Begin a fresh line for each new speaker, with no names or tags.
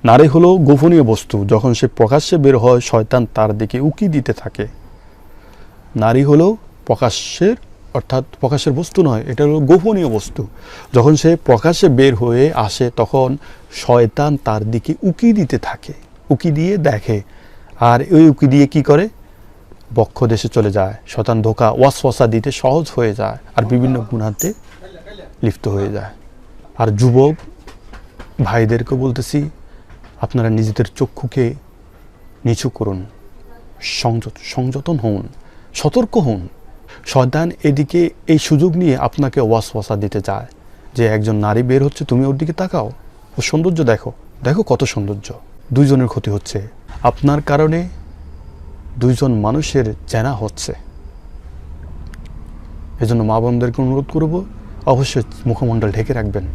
নারী হলো গোপনীয় বস্তু, যখন সে প্রকাশ্যে বের হয় শয়তান তার দিকে উকি দিতে থাকে। নারী হলো প্রকাশের বস্তু নয়, এটা হলো গোপনীয় বস্তু। যখন সে প্রকাশ্যে বের হয়ে আসে তখন শয়তান তার দিকে উকি দিতে থাকে, উকি দিয়ে দেখে, আর ওই উকি দিয়ে কি করে, বক্ষ দেশে চলে যায়। শয়তান ধোঁকা ওয়াসওয়াসা দিতে সহজ হয়ে যায় আর বিভিন্ন গুনাহে লিপ্ত হয়ে যায়। আর যুবক ভাইদেরকে বলতেছি, আপনারা নিজেদের চক্ষুকে নিচু করুন, সংযতন হন, সতর্ক হন। শয়তান এদিকে এই সুযোগ নিয়ে আপনাকে ওয়াসওয়াসা দিতে চায় যে একজন নারী বের হচ্ছে, তুমি ওর দিকে তাকাও, ও সৌন্দর্য দেখো, দেখো কত সৌন্দর্য। দুইজনের ক্ষতি হচ্ছে, আপনার কারণে দুইজন মানুষের জেনা হচ্ছে। এজন্য মা বোনদেরকে অনুরোধ করব, অবশ্যই মুখমণ্ডল ঢেকে রাখবেন।